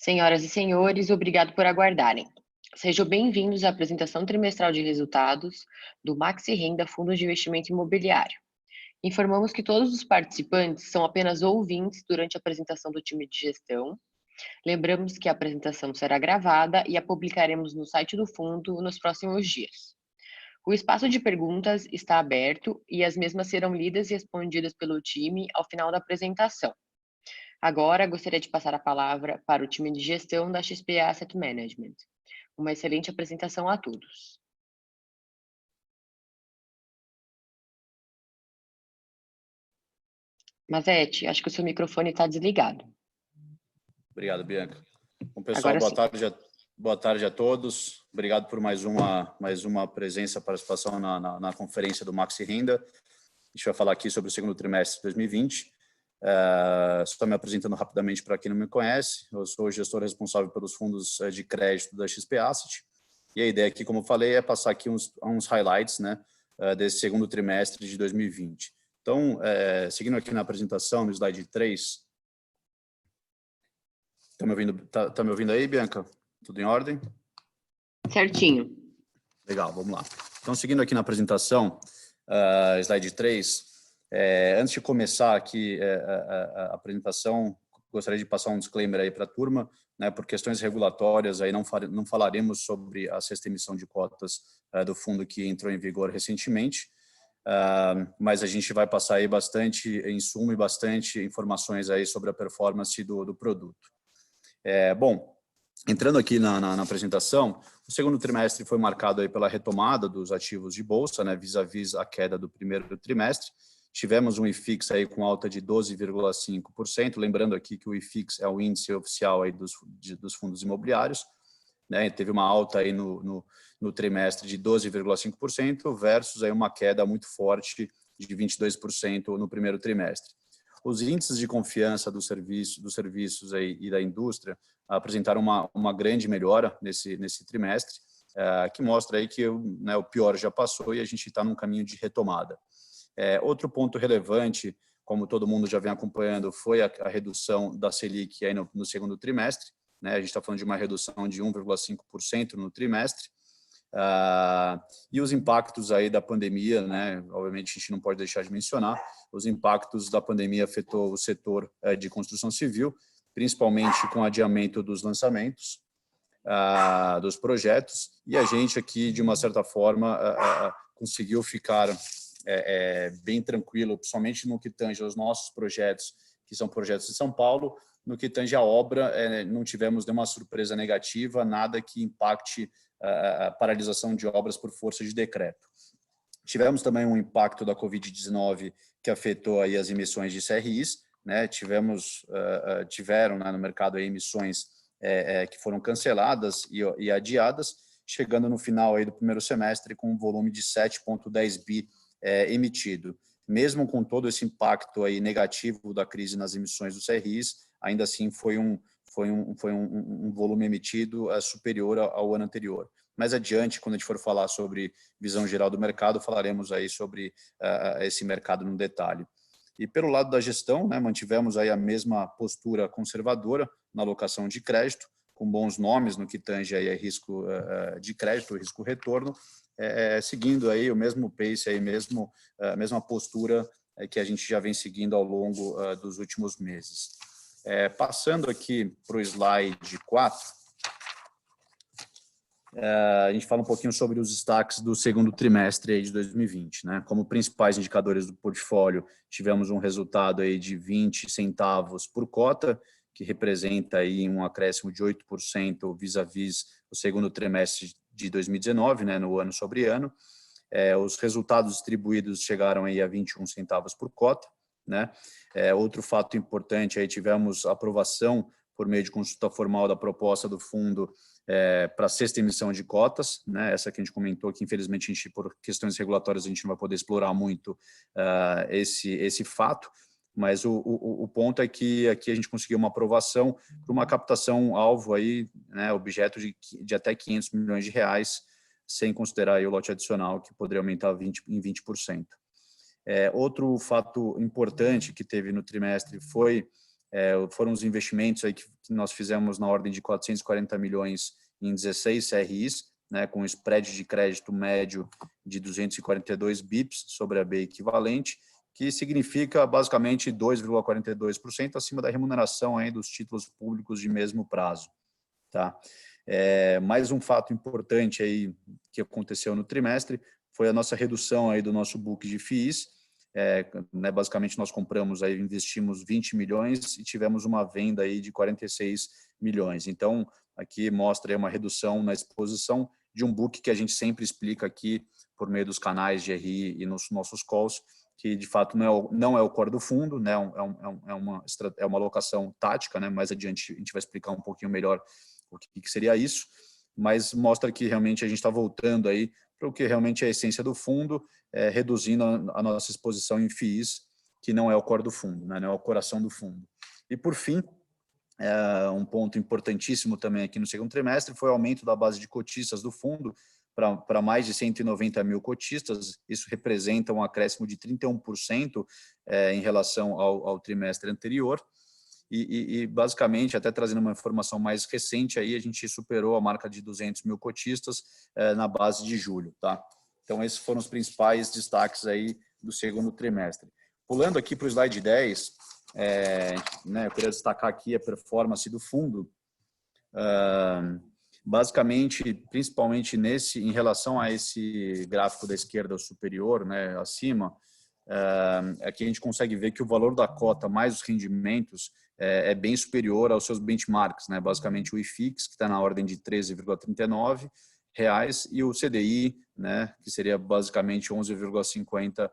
Senhoras e senhores, obrigado por aguardarem. Sejam bem-vindos à apresentação trimestral de resultados do Maxi Renda Fundos de Investimento Imobiliário. Informamos que todos os participantes são apenas ouvintes durante a apresentação do time de gestão. Lembramos que a apresentação será gravada e a publicaremos no site do fundo nos próximos dias. O espaço de perguntas está aberto e as mesmas serão lidas e respondidas pelo time ao final da apresentação. Agora, gostaria de passar a palavra para o time de gestão da XP Asset Management. Uma excelente apresentação a todos. Mazete, acho que o seu microfone está desligado. Obrigado, Bianca. Bom, pessoal, Agora sim. boa tarde a todos. Obrigado por mais uma presença, participação na conferência do Maxi Renda. A gente vai falar aqui sobre o segundo trimestre de 2020. Estou me apresentando rapidamente para quem não me conhece. Eu sou o gestor responsável pelos fundos de crédito da XP Asset. E a ideia aqui, como eu falei, é passar aqui uns highlights, né, desse segundo trimestre de 2020. Então, seguindo aqui na apresentação, no slide 3. Tá me ouvindo aí, Bianca? Tudo em ordem? Certinho. Legal, vamos lá. Então, seguindo aqui na apresentação, slide 3, antes de começar aqui a apresentação, gostaria de passar um disclaimer aí para a turma, né, por questões regulatórias, aí não falaremos sobre a sexta emissão de cotas do fundo que entrou em vigor recentemente, mas a gente vai passar aí bastante insumo e bastante informações aí sobre a performance do produto. Bom, entrando aqui na apresentação, o segundo trimestre foi marcado aí pela retomada dos ativos de bolsa, né, vis-à-vis a queda do primeiro trimestre. Tivemos um IFIX aí com alta de 12,5%, lembrando aqui que o IFIX é o índice oficial aí dos fundos imobiliários, né, teve uma alta aí no trimestre de 12,5% versus aí uma queda muito forte de 22% no primeiro trimestre. Os índices de confiança dos serviços aí e da indústria apresentaram uma grande melhora nesse trimestre, que mostra aí que o pior já passou e a gente está num caminho de retomada. Outro ponto relevante, como todo mundo já vem acompanhando, foi a redução da Selic aí no segundo trimestre, né? A gente está falando de uma redução de 1,5% no trimestre. E os impactos aí da pandemia, né? Obviamente a gente não pode deixar de mencionar, os impactos da pandemia afetou o setor de construção civil, principalmente com o adiamento dos lançamentos, dos projetos, e a gente aqui, de uma certa forma, conseguiu ficar bem tranquilo, principalmente no que tange aos nossos projetos, que são projetos de São Paulo. No que tange a obra, não tivemos nenhuma surpresa negativa, nada que impacte a paralisação de obras por força de decreto. Tivemos também um impacto da Covid-19 que afetou aí as emissões de CRIs, né? Tiveram, né, no mercado aí emissões que foram canceladas e adiadas, chegando no final aí do primeiro semestre com um volume de 7,10 bi emitido. Mesmo com todo esse impacto aí negativo da crise nas emissões dos CRIs, ainda assim foi um volume emitido superior ao ano anterior. Mais adiante, quando a gente for falar sobre visão geral do mercado, falaremos aí sobre esse mercado no detalhe. E pelo lado da gestão, né, mantivemos aí a mesma postura conservadora na alocação de crédito, com bons nomes no que tange aí a risco de crédito, risco retorno, seguindo aí o mesmo pace, aí a mesma postura que a gente já vem seguindo ao longo dos últimos meses. Passando aqui para o slide 4, a gente fala um pouquinho sobre os destaques do segundo trimestre aí de 2020, né? Como principais indicadores do portfólio, tivemos um resultado aí de 20 centavos por cota, que representa aí um acréscimo de 8% vis-à-vis o segundo trimestre de 2019, né, no ano sobre ano. Os resultados distribuídos chegaram aí a 21 centavos por cota, né? Outro fato importante, aí tivemos aprovação por meio de consulta formal da proposta do fundo para a sexta emissão de cotas, né? Essa que a gente comentou, que infelizmente a gente, por questões regulatórias, a gente não vai poder explorar muito esse fato, mas o ponto é que aqui a gente conseguiu uma aprovação para uma captação alvo aí, né, objeto de até 500 milhões de reais, sem considerar aí o lote adicional, que poderia aumentar em 20%. Outro fato importante que teve no trimestre foi foram os investimentos aí que nós fizemos na ordem de 440 milhões em 16 CRIs, né, com spread de crédito médio de 242 bips sobre a B equivalente, que significa basicamente 2,42% acima da remuneração aí dos títulos públicos de mesmo prazo. Tá? Mais um fato importante aí que aconteceu no trimestre foi a nossa redução aí do nosso book de FIIs. Né, basicamente nós compramos aí, investimos 20 milhões e tivemos uma venda aí de 46 milhões. Então, aqui mostra aí uma redução na exposição de um book que a gente sempre explica aqui por meio dos canais de RI e nos nossos calls, que de fato não é o core do fundo, né, é uma alocação tática, né, mais adiante a gente vai explicar um pouquinho melhor o que seria isso, mas mostra que realmente a gente está voltando aí para o que realmente é a essência do fundo, reduzindo a nossa exposição em FIIs, que não é o core do fundo, né, não é o coração do fundo. E por fim, um ponto importantíssimo também aqui no segundo trimestre foi o aumento da base de cotistas do fundo para mais de 190 mil cotistas. Isso representa um acréscimo de 31% em relação ao trimestre anterior. E basicamente, até trazendo uma informação mais recente, aí a gente superou a marca de 200 mil cotistas na base de julho. Tá? Então, esses foram os principais destaques aí do segundo trimestre. Pulando aqui para o slide 10, né, eu queria destacar aqui a performance do fundo. Basicamente, principalmente em relação a esse gráfico da esquerda superior, né, acima, aqui a gente consegue ver que o valor da cota mais os rendimentos é bem superior aos seus benchmarks, né? Basicamente o IFIX, que está na ordem de 13,39 reais, e o CDI, né, que seria basicamente 11,50,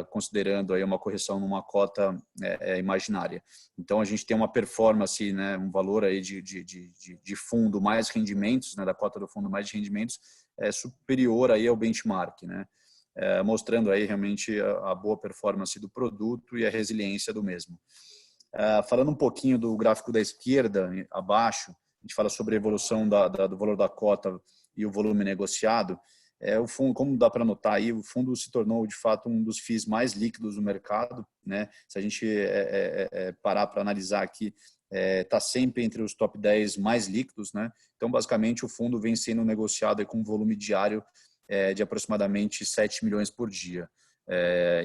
considerando aí uma correção numa cota imaginária. Então a gente tem uma performance, né, um valor aí de fundo mais rendimentos, né, da cota do fundo mais de rendimentos, superior aí ao benchmark, né? Mostrando aí realmente a boa performance do produto e a resiliência do mesmo. Falando um pouquinho do gráfico da esquerda, abaixo, a gente fala sobre a evolução do valor da cota e o volume negociado. O fundo, como dá para notar aí, o fundo se tornou de fato um dos FIIs mais líquidos do mercado, né? Se a gente parar para analisar aqui, está sempre entre os top 10 mais líquidos, né? Então, basicamente, o fundo vem sendo negociado aí com um volume diário de aproximadamente 7 milhões por dia.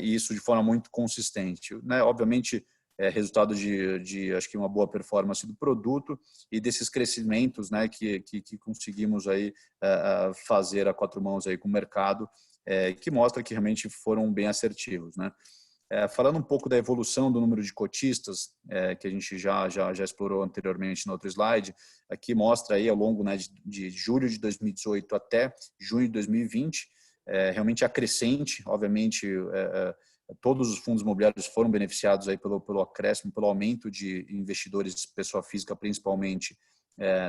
E isso de forma muito consistente, né? Obviamente, resultado de acho que uma boa performance do produto e desses crescimentos, né, que conseguimos aí fazer a quatro mãos aí com o mercado, que mostra que realmente foram bem assertivos, né? Falando um pouco da evolução do número de cotistas, que a gente já explorou anteriormente no outro slide, aqui mostra aí ao longo, né, de julho de 2018 até junho de 2020, realmente a crescente, obviamente, todos os fundos imobiliários foram beneficiados aí pelo acréscimo, pelo aumento de investidores, pessoa física principalmente,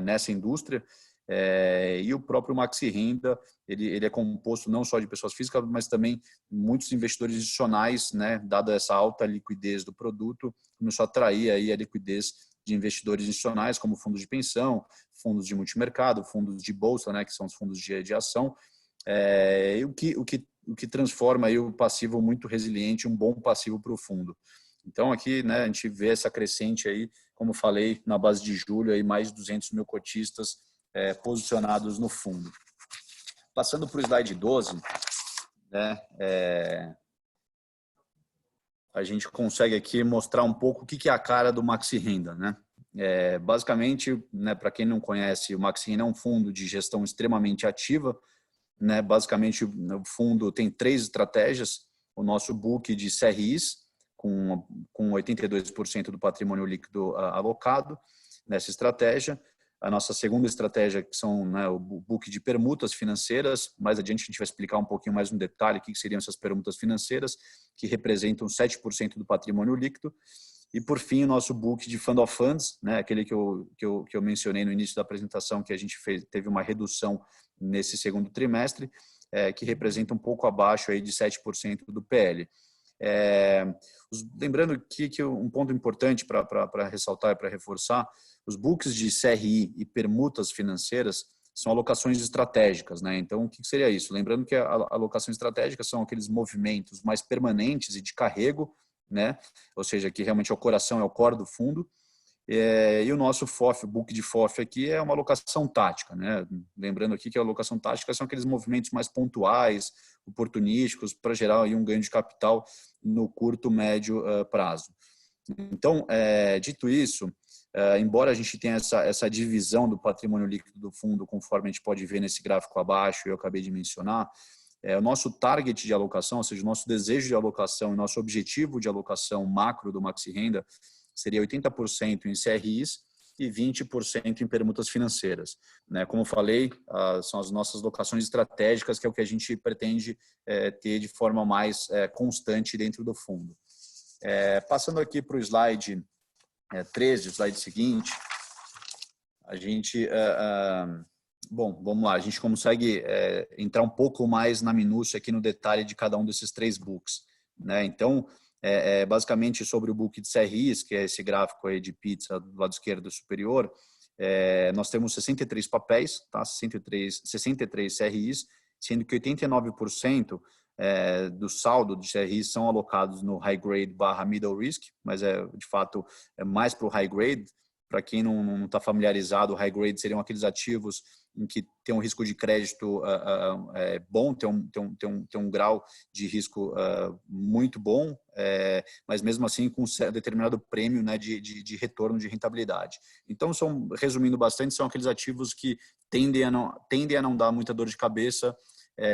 nessa indústria. E o próprio Maxi Renda, ele é composto não só de pessoas físicas, mas também muitos investidores institucionais, né, dada essa alta liquidez do produto, começou a atrair aí a liquidez de investidores institucionais, como fundos de pensão, fundos de multimercado, fundos de bolsa, né, que são os fundos de ação, o que transforma aí o passivo muito resiliente, um bom passivo para o fundo. Então, aqui, né, a gente vê essa crescente aí, como falei, na base de julho, aí mais de 200 mil cotistas posicionados no fundo. Passando para o slide 12, né, a gente consegue aqui mostrar um pouco o que é a cara do Maxi Renda, né? Basicamente, né, para quem não conhece, o Maxi Renda é um fundo de gestão extremamente ativa, né? Basicamente, o fundo tem 3 estratégias: o nosso book de CRIs, com 82% do patrimônio líquido alocado nessa estratégia. A nossa segunda estratégia, que são, né, o book de permutas financeiras. Mais adiante a gente vai explicar um pouquinho mais no detalhe o que seriam essas permutas financeiras, que representam 7% do patrimônio líquido. E, por fim, o nosso book de Fund of Funds, né, aquele que eu mencionei no início da apresentação, que a gente teve uma redução nesse segundo trimestre, que representa um pouco abaixo aí de 7% do PL. Lembrando que um ponto importante para ressaltar e para reforçar, os books de CRI e permutas financeiras são alocações estratégicas, né? Então, o que seria isso? Lembrando que a alocação estratégica são aqueles movimentos mais permanentes e de carrego, né? Ou seja, que realmente é o coração, é o core do fundo. E o nosso FOF, o book de FOF aqui é uma alocação tática, né? Lembrando aqui que a alocação tática são aqueles movimentos mais pontuais, oportunísticos, para gerar aí um ganho de capital no curto, médio prazo. Então, dito isso, embora a gente tenha essa divisão do patrimônio líquido do fundo, conforme a gente pode ver nesse gráfico abaixo, eu acabei de mencionar, o nosso target de alocação, ou seja, o nosso desejo de alocação e nosso objetivo de alocação macro do Maxi Renda seria 80% em CRIs e 20% em permutas financeiras. Como eu falei, são as nossas locações estratégicas, que é o que a gente pretende ter de forma mais constante dentro do fundo. Passando aqui para o slide 13, o slide seguinte, a gente... Bom, vamos lá, a gente consegue entrar um pouco mais na minúcia aqui no detalhe de cada um desses 3 books. Então, basicamente sobre o book de CRIs, que é esse gráfico aí de pizza do lado esquerdo superior, nós temos 63 papéis, tá? 63 CRIs, sendo que 89% do saldo de CRIs são alocados no high grade / middle risk, mas de fato é mais para o high grade. Para quem não está familiarizado, o high grade seriam aqueles ativos em que tem um risco de crédito bom, tem um grau de risco muito bom, mas mesmo assim com um determinado prêmio, né, de retorno, de rentabilidade. Então, resumindo bastante, são aqueles ativos que tendem a não dar muita dor de cabeça,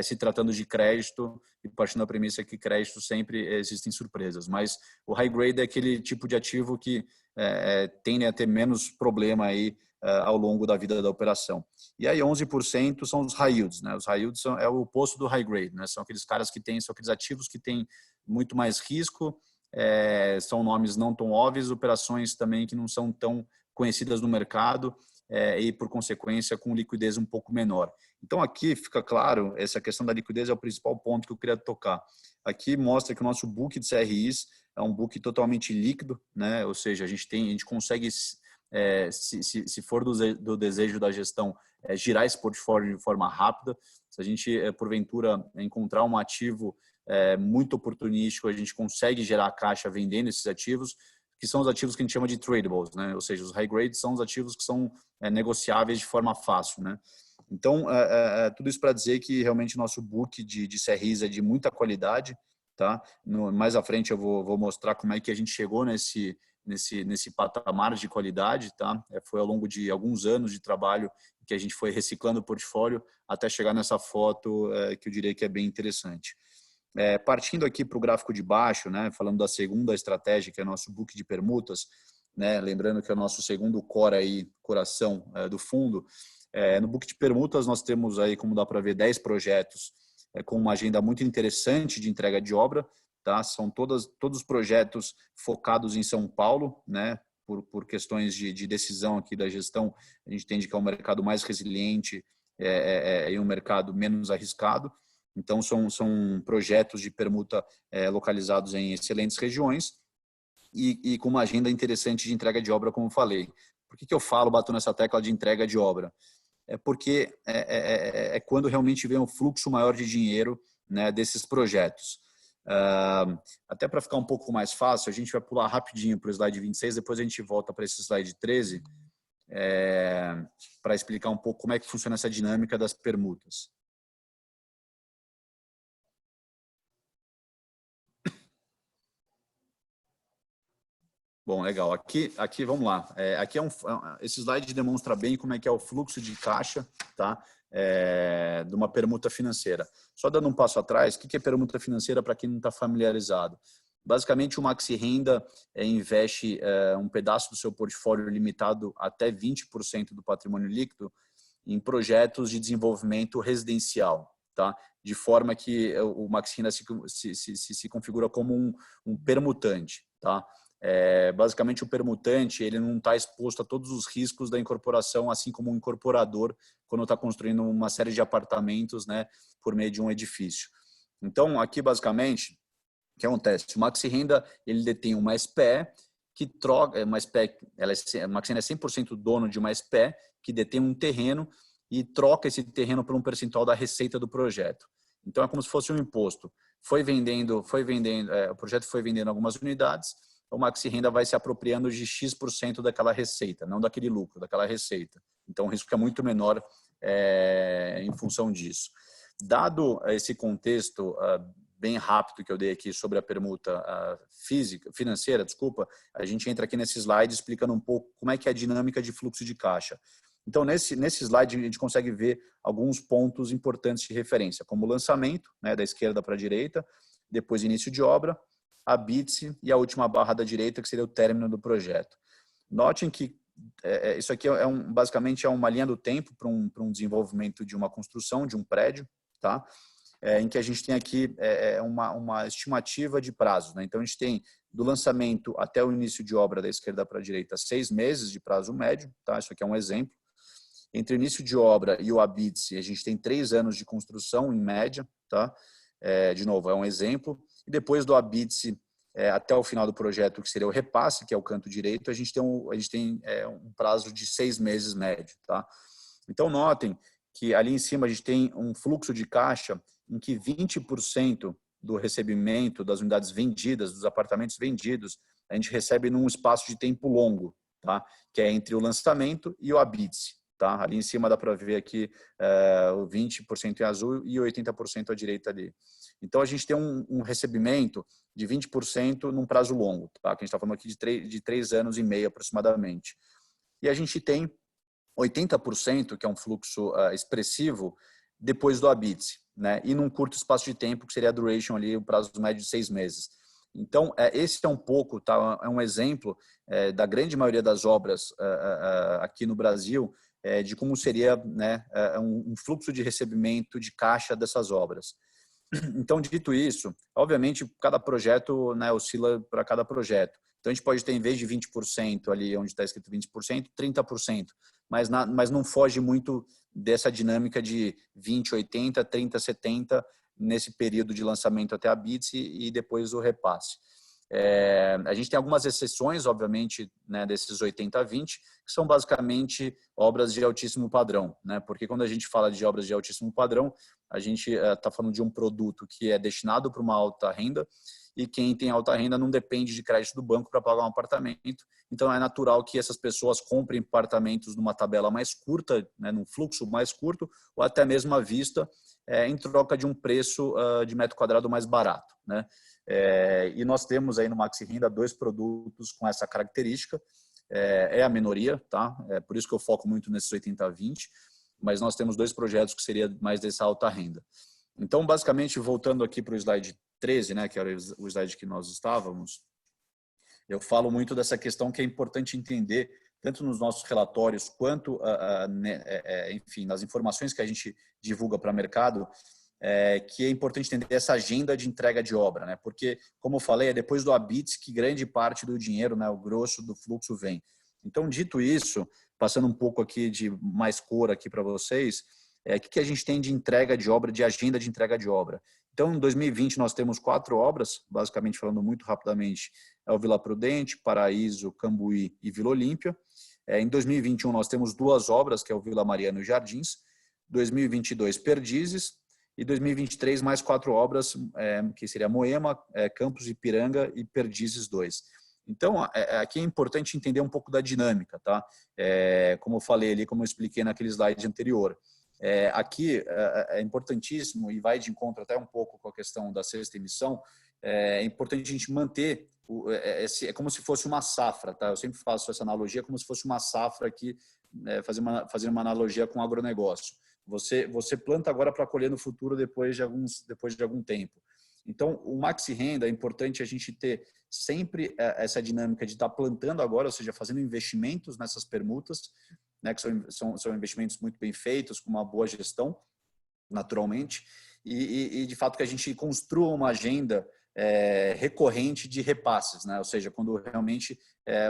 se tratando de crédito, e partindo da premissa que crédito sempre existem surpresas. Mas o high grade é aquele tipo de ativo que tende a ter menos problema aí ao longo da vida da operação. E aí 11% são os high yields, né? Os high yields é o oposto do high grade, né? São aqueles caras são aqueles ativos que têm muito mais risco, são nomes não tão óbvios, operações também que não são tão conhecidas no mercado, e por consequência com liquidez um pouco menor. Então aqui fica claro, essa questão da liquidez é o principal ponto que eu queria tocar. Aqui mostra que o nosso book de CRIs é um book totalmente líquido, né? Ou seja, a gente consegue, se for do desejo da gestão, girar esse portfólio de forma rápida. Se a gente, porventura, encontrar um ativo muito oportunístico, a gente consegue gerar caixa vendendo esses ativos, que são os ativos que a gente chama de tradables, né? Ou seja, os high grades são os ativos que são negociáveis de forma fácil, né? Então, tudo isso para dizer que realmente o nosso book de CRIs é de muita qualidade, tá? Mais à frente eu vou mostrar como é que a gente chegou nesse patamar de qualidade, tá? Foi ao longo de alguns anos de trabalho que a gente foi reciclando o portfólio até chegar nessa foto que eu diria que é bem interessante. Partindo aqui para o gráfico de baixo, né? Falando da segunda estratégia, que é o nosso book de permutas, né? Lembrando que é o nosso segundo core aí, coração do fundo. No book de permutas nós temos aí, como dá para ver, 10 projetos com uma agenda muito interessante de entrega de obra, tá? São todos os projetos focados em São Paulo, né? Por questões de decisão aqui da gestão, a gente entende que é um mercado mais resiliente e um mercado menos arriscado. Então, são projetos de permuta localizados em excelentes regiões e com uma agenda interessante de entrega de obra, como eu falei. Por que eu bato nessa tecla de entrega de obra? Porque é quando realmente vem um fluxo maior de dinheiro, né, desses projetos. Até para ficar um pouco mais fácil, a gente vai pular rapidinho para o slide 26, depois a gente volta para esse slide 13, para explicar um pouco como é que funciona essa dinâmica das permutas. Bom, legal. Aqui vamos lá. Aqui esse slide demonstra bem como é que é o fluxo de caixa, tá? De uma permuta financeira. Só dando um passo atrás, o que é permuta financeira para quem não está familiarizado? Basicamente, o Maxi Renda investe um pedaço do seu portfólio limitado até 20% do patrimônio líquido em projetos de desenvolvimento residencial, tá? De forma que o Maxi Renda se configura como um permutante, tá? Basicamente o permutante ele não está exposto a todos os riscos da incorporação, assim como um incorporador quando está construindo uma série de apartamentos, né, por meio de um edifício. Então aqui basicamente o que acontece? O Maxi Renda ele detém uma SPE que troca, uma SPE, Maxi Renda é 100% dono de uma SPE que detém um terreno e troca esse terreno por um percentual da receita do projeto. Então é como se fosse um imposto. o projeto foi vendendo algumas unidades, o Maxi Renda vai se apropriando de X% daquela receita, não daquele lucro, daquela receita. Então, o risco é muito menor em função disso. Dado esse contexto bem rápido que eu dei aqui sobre a permuta financeira, a gente entra aqui nesse slide explicando um pouco como é que é a dinâmica de fluxo de caixa. Então, nesse slide, a gente consegue ver alguns pontos importantes de referência, como o lançamento, né, da esquerda para a direita, depois início de obra, a BITS e a última barra da direita, que seria o término do projeto. Notem que isso aqui basicamente é uma linha do tempo para um desenvolvimento de uma construção, de um prédio, tá? Em que a gente tem aqui uma estimativa de prazo, né? Então, a gente tem do lançamento até o início de obra da esquerda para a direita 6 meses de prazo médio, tá? Isso aqui é um exemplo. Entre o início de obra e o ABITS, a gente tem 3 anos de construção, em média, tá? De novo, é um exemplo. E depois do ABITS até o final do projeto, que seria o repasse, que é o canto direito, a gente tem um prazo de 6 meses médio, tá? Então, notem que ali em cima a gente tem um fluxo de caixa em que 20% do recebimento das unidades vendidas, dos apartamentos vendidos, a gente recebe num espaço de tempo longo, tá? Que é entre o lançamento e o ABITS. Tá? Ali em cima dá para ver aqui o 20% em azul e 80% à direita ali. Então, a gente tem um recebimento de 20% num prazo longo, tá? Que a gente está falando aqui de 3 anos e meio aproximadamente. E a gente tem 80%, que é um fluxo expressivo, depois do ABITS, né? E num curto espaço de tempo, que seria a duration ali, o prazo médio de 6 meses. Então, esse é um pouco, tá? É um exemplo da grande maioria das obras aqui no Brasil, de como seria, né, um fluxo de recebimento de caixa dessas obras. Então, dito isso, obviamente, cada projeto, né, oscila para cada projeto. Então, a gente pode ter, em vez de 20% ali, onde está escrito 20%, 30%. Mas não foge muito dessa dinâmica de 20, 80, 30, 70, nesse período de lançamento até a BITS e depois o repasse. A gente tem algumas exceções, obviamente, né, desses 80 a 20, que são basicamente obras de altíssimo padrão, né? Porque quando a gente fala de obras de altíssimo padrão, a gente está falando de um produto que é destinado para uma alta renda, e quem tem alta renda não depende de crédito do banco para pagar um apartamento. Então, é natural que essas pessoas comprem apartamentos numa tabela mais curta, né, num fluxo mais curto, ou até mesmo à vista, em troca de um preço de metro quadrado mais barato, né? E nós temos aí no Maxi Renda 2 produtos com essa característica. É a minoria, tá? Por isso que eu foco muito nesses 80 a 20, mas nós temos 2 projetos que seria mais dessa alta renda. Então, basicamente, voltando aqui para o slide 13, né, que era o slide que nós estávamos, eu falo muito dessa questão que é importante entender, tanto nos nossos relatórios quanto, enfim, nas informações que a gente divulga para o mercado, que é importante entender essa agenda de entrega de obra, né? Porque, como eu falei, é depois do ABITS que grande parte do dinheiro, né, o grosso do fluxo vem. Então, dito isso, passando um pouco aqui de mais cor aqui para vocês, o que a gente tem de entrega de obra, de agenda de entrega de obra? Então, em 2020, nós temos 4 obras, basicamente falando muito rapidamente, é o Vila Prudente, Paraíso, Cambuí e Vila Olímpia. Em 2021, nós temos 2 obras, que é o Vila Mariana e Jardins. 2022, Perdizes. E 2023, mais 4 obras, que seria Moema, Campos Ipiranga e Perdizes 2. Então, aqui é importante entender um pouco da dinâmica, tá? Como eu falei ali, como eu expliquei naquele slide anterior. Aqui é importantíssimo e vai de encontro até um pouco com a questão da sexta emissão. É importante a gente manter, é como se fosse uma safra, tá? Eu sempre faço essa analogia como se fosse uma safra aqui, fazer uma analogia com o agronegócio. Você planta agora para colher no futuro depois de algum tempo. Então, o Maxi Renda é importante a gente ter sempre essa dinâmica de estar plantando agora, ou seja, fazendo investimentos nessas permutas, né, que são investimentos muito bem feitos, com uma boa gestão, naturalmente, e de fato que a gente construa uma agenda recorrente de repasses, né? Ou seja, quando realmente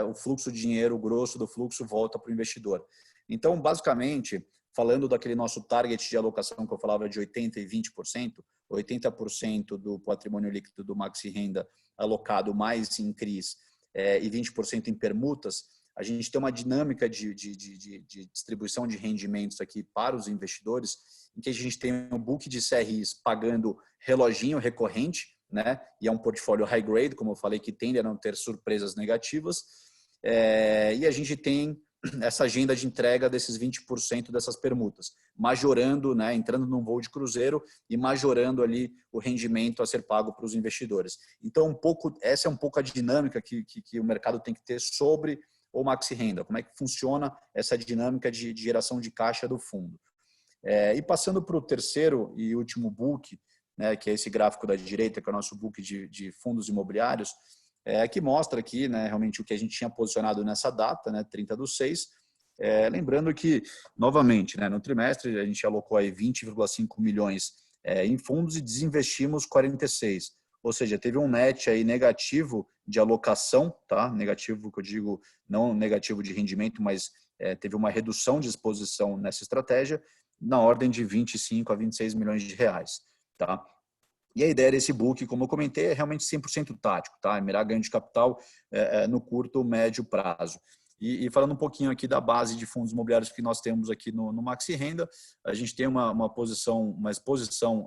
o fluxo de dinheiro, o grosso do fluxo volta para o investidor. Então, basicamente, falando daquele nosso target de alocação que eu falava de 80% e 20%, 80% do patrimônio líquido do Maxi Renda alocado mais em CRIs e 20% em permutas, a gente tem uma dinâmica de distribuição de rendimentos aqui para os investidores, em que a gente tem um book de CRIs pagando reloginho recorrente, né? E é um portfólio high grade, como eu falei, que tende a não ter surpresas negativas. E a gente tem essa agenda de entrega desses 20% dessas permutas, majorando, né, entrando num voo de cruzeiro e majorando ali o rendimento a ser pago para os investidores. Então, essa é um pouco a dinâmica que o mercado tem que ter sobre o Maxi Renda, como é que funciona essa dinâmica de geração de caixa do fundo. E passando para o terceiro e último book, né, que é esse gráfico da direita, que é o nosso book de fundos imobiliários, que mostra aqui, né, realmente o que a gente tinha posicionado nessa data, né, 30/6. Lembrando que, novamente, né, no trimestre a gente alocou aí 20,5 milhões em fundos e desinvestimos 46. Ou seja, teve um net aí negativo de alocação, tá? Negativo que eu digo, não negativo de rendimento, mas teve uma redução de exposição nessa estratégia na ordem de 25 a 26 milhões de reais, tá? E a ideia desse book, como eu comentei, é realmente 100% tático, tá? É mirar ganho de capital no curto ou médio prazo. E falando um pouquinho aqui da base de fundos imobiliários que nós temos aqui no Maxi Renda, a gente tem uma exposição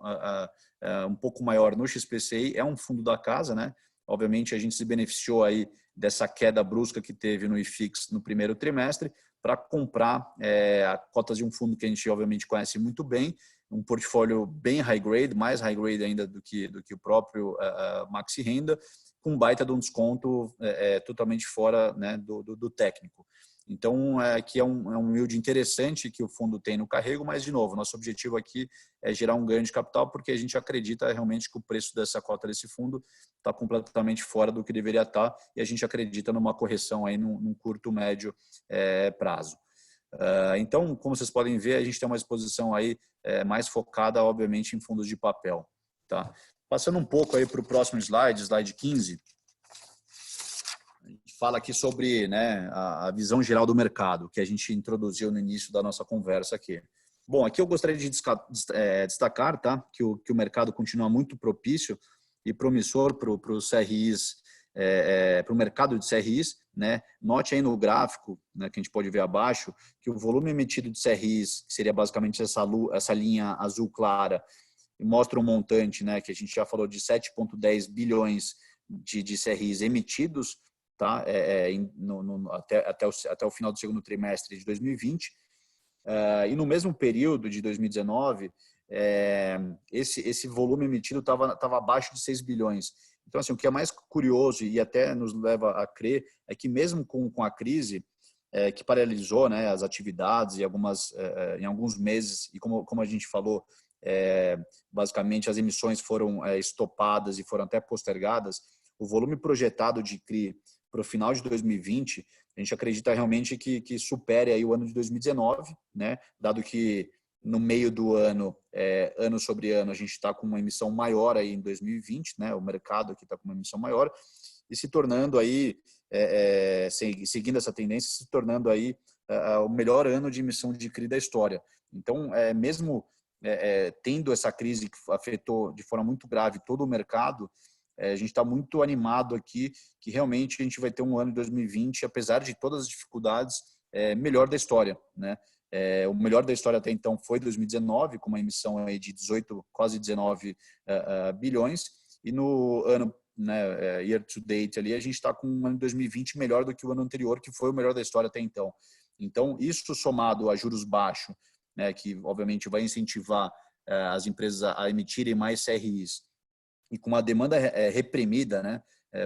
um pouco maior no XPCI, é um fundo da casa, né? Obviamente a gente se beneficiou aí dessa queda brusca que teve no IFIX no primeiro trimestre para comprar cotas de um fundo que a gente obviamente conhece muito bem, um portfólio bem high grade, mais high grade ainda do que o próprio Maxi Renda, com baita de um desconto totalmente fora, né, do técnico. Então, aqui é um yield interessante que o fundo tem no carrego, mas, de novo, nosso objetivo aqui é gerar um ganho de capital, porque a gente acredita realmente que o preço dessa cota desse fundo está completamente fora do que deveria estar, e a gente acredita numa correção aí num curto, médio prazo. Então, como vocês podem ver, a gente tem uma exposição aí mais focada, obviamente, em fundos de papel. Tá? Passando um pouco aí para o próximo slide 15, a gente fala aqui sobre, né, a visão geral do mercado, que a gente introduziu no início da nossa conversa aqui. Bom, aqui eu gostaria de destacar, tá, que o mercado continua muito propício e promissor para os CRIs, para o mercado de CRIs, né? Note aí no gráfico, né, que a gente pode ver abaixo, que o volume emitido de CRIs, que seria basicamente essa linha azul clara, mostra um montante, né, que a gente já falou de 7,10 bilhões de CRIs emitidos, tá? Até o final do segundo trimestre de 2020. E no mesmo período de 2019, esse volume emitido estava abaixo de 6 bilhões. Então, assim, o que é mais curioso e até nos leva a crer é que mesmo com a crise que paralisou, né, as atividades em alguns meses, e como a gente falou, basicamente as emissões foram estopadas e foram até postergadas, o volume projetado de CRI para o final de 2020, a gente acredita realmente que supere aí o ano de 2019, né, dado que no meio do ano, ano sobre ano, a gente está com uma emissão maior aí em 2020, né, o mercado aqui está com uma emissão maior, e se tornando aí, seguindo essa tendência, se tornando aí o melhor ano de emissão de CRI da história. Então, mesmo tendo essa crise que afetou de forma muito grave todo o mercado, a gente está muito animado aqui que realmente a gente vai ter um ano de 2020, apesar de todas as dificuldades, melhor da história, né? O melhor da história até então foi 2019, com uma emissão aí de 18, quase 19 bilhões, e no ano, né, year to date ali, a gente está com um ano de 2020 melhor do que o ano anterior, que foi o melhor da história até então. Então, isso somado a juros baixos, né, que obviamente vai incentivar as empresas a emitirem mais CRIs, e com uma demanda reprimida, né,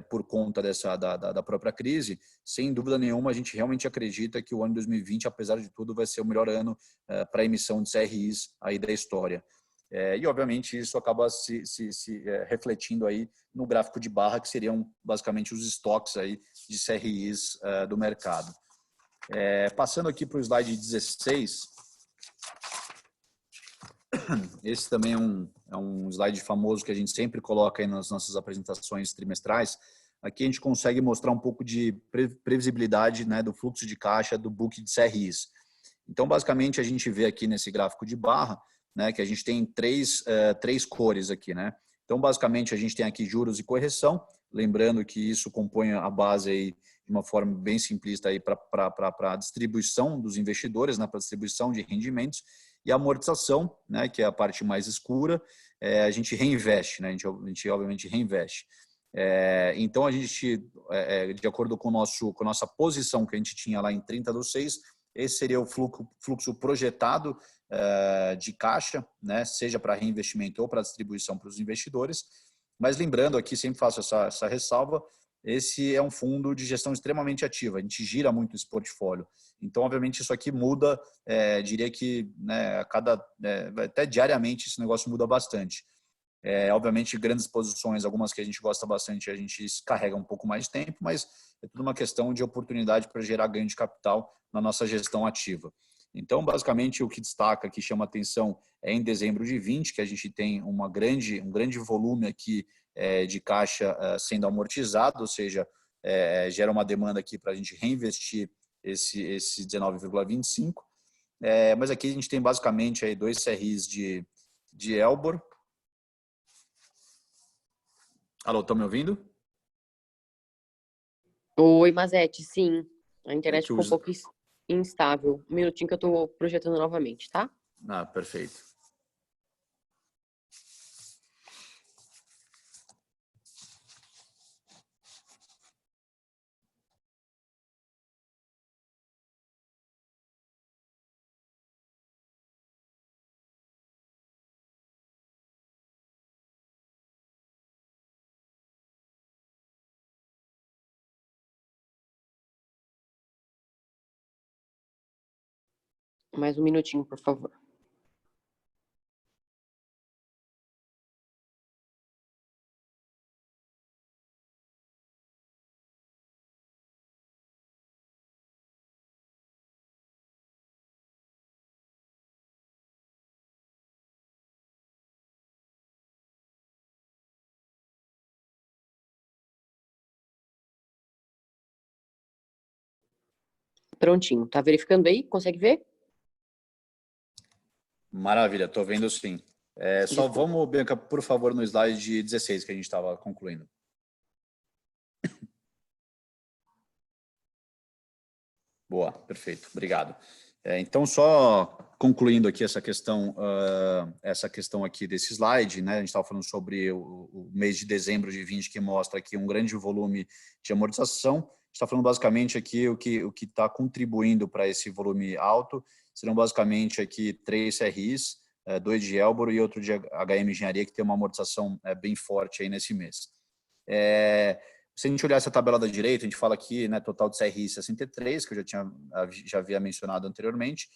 por conta da própria crise, sem dúvida nenhuma a gente realmente acredita que o ano 2020, apesar de tudo, vai ser o melhor ano para a emissão de CRIs aí da história. E obviamente isso acaba se refletindo aí no gráfico de barra, que seriam basicamente os estoques aí de CRIs do mercado. Passando aqui para o slide 16, esse também é um slide famoso que a gente sempre coloca aí nas nossas apresentações trimestrais. Aqui a gente consegue mostrar um pouco de previsibilidade, né, do fluxo de caixa do book de CRIs. Então, basicamente, a gente vê aqui nesse gráfico de barra, né, que a gente tem três cores aqui, né? Então, basicamente, a gente tem aqui juros e correção, lembrando que isso compõe a base aí de uma forma bem simplista para a distribuição dos investidores, né, para a distribuição de rendimentos, e a amortização, né, que é a parte mais escura, a gente reinveste, né, a gente obviamente reinveste. Então, a gente, de acordo com a nossa posição que a gente tinha lá em 30/6, esse seria o fluxo projetado de caixa, né, seja para reinvestimento ou para distribuição para os investidores. Mas lembrando aqui, sempre faço essa ressalva, esse é um fundo de gestão extremamente ativa, a gente gira muito esse portfólio. Então, obviamente, isso aqui muda, diria que, né, até diariamente esse negócio muda bastante. Obviamente, grandes posições, algumas que a gente gosta bastante, a gente carrega um pouco mais de tempo, mas é tudo uma questão de oportunidade para gerar ganho de capital na nossa gestão ativa. Então, basicamente, o que destaca, que chama atenção, é em dezembro de 20, que a gente tem um grande volume aqui de caixa sendo amortizado, ou seja, gera uma demanda aqui para a gente reinvestir esse 19,25. Mas aqui a gente tem basicamente aí 2 CRIs de Elbor. Alô, estão me ouvindo? Oi, Mazete, sim. A internet Que ficou um pouco instável. Um minutinho que eu estou projetando novamente, tá? Perfeito. Mais um minutinho, por favor. Prontinho. Tá verificando aí? Consegue ver? Maravilha, estou vendo sim. Só vamos, Bianca, por favor, no slide 16 que a gente estava concluindo. Boa, perfeito, obrigado. Então, só concluindo aqui essa questão aqui desse slide, né? A gente estava falando sobre o mês de dezembro de 20, que mostra aqui um grande volume de amortização. A gente está falando basicamente aqui o que está contribuindo para esse volume alto. Serão basicamente aqui 3 CRIs, 2 de Elbor e outro de HM Engenharia, que tem uma amortização bem forte aí nesse mês. Se a gente olhar essa tabela da direita, a gente fala aqui, né, total de CRI 63, que eu já havia mencionado anteriormente.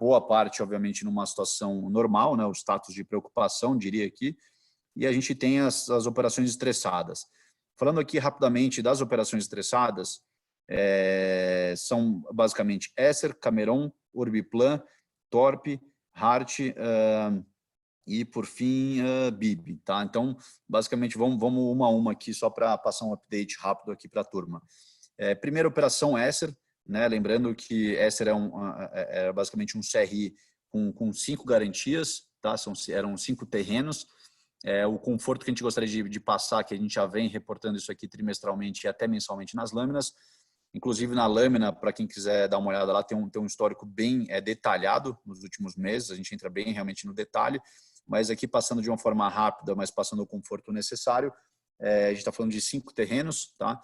Boa parte, obviamente, numa situação normal, né, o status de preocupação, diria aqui. E a gente tem as operações estressadas. Falando aqui rapidamente das operações estressadas, são basicamente Esser, Cameron, Urbiplan, Torp, Hart, e, por fim, BIB. Tá? Então, basicamente, vamos uma a uma aqui, só para passar um update rápido aqui para a turma. Primeira operação, Esser. Né? Lembrando que Esser é basicamente um CRI com 5 garantias, tá? Eram 5 terrenos. O conforto que a gente gostaria de passar, que a gente já vem reportando isso aqui trimestralmente e até mensalmente nas lâminas. Inclusive, na lâmina, para quem quiser dar uma olhada lá, tem um histórico bem detalhado nos últimos meses. A gente entra bem realmente no detalhe. Mas aqui, passando de uma forma rápida, mas passando o conforto necessário, a gente está falando de 5 terrenos, tá?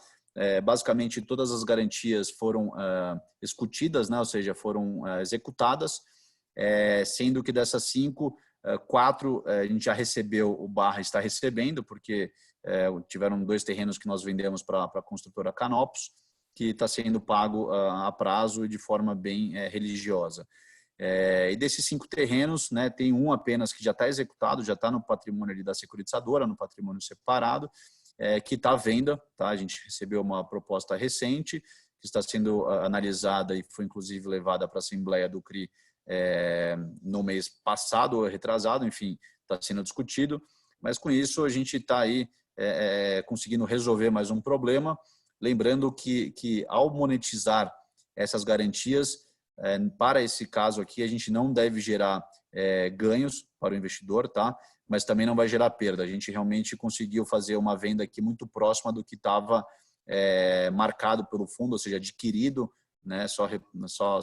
Basicamente, todas as garantias foram escutidas, né? Ou seja, foram executadas, sendo que dessas 5, 4 a gente já recebeu, o Barra está recebendo, porque tiveram 2 terrenos que nós vendemos para a construtora Canopus, que está sendo pago a prazo e de forma bem religiosa. E desses 5 terrenos, né, tem um apenas que já está executado, já está no patrimônio ali da securitizadora, no patrimônio separado, que está à venda. Tá? A gente recebeu uma proposta recente, que está sendo analisada e foi inclusive levada para a Assembleia do CRI no mês passado, ou retrasado, enfim, está sendo discutido. Mas com isso a gente está aí conseguindo resolver mais um problema. Lembrando que ao monetizar essas garantias, para esse caso aqui, a gente não deve gerar ganhos para o investidor, tá? mas também não vai gerar perda. A gente realmente conseguiu fazer uma venda aqui muito próxima do que estava marcado pelo fundo, ou seja, adquirido, né? Só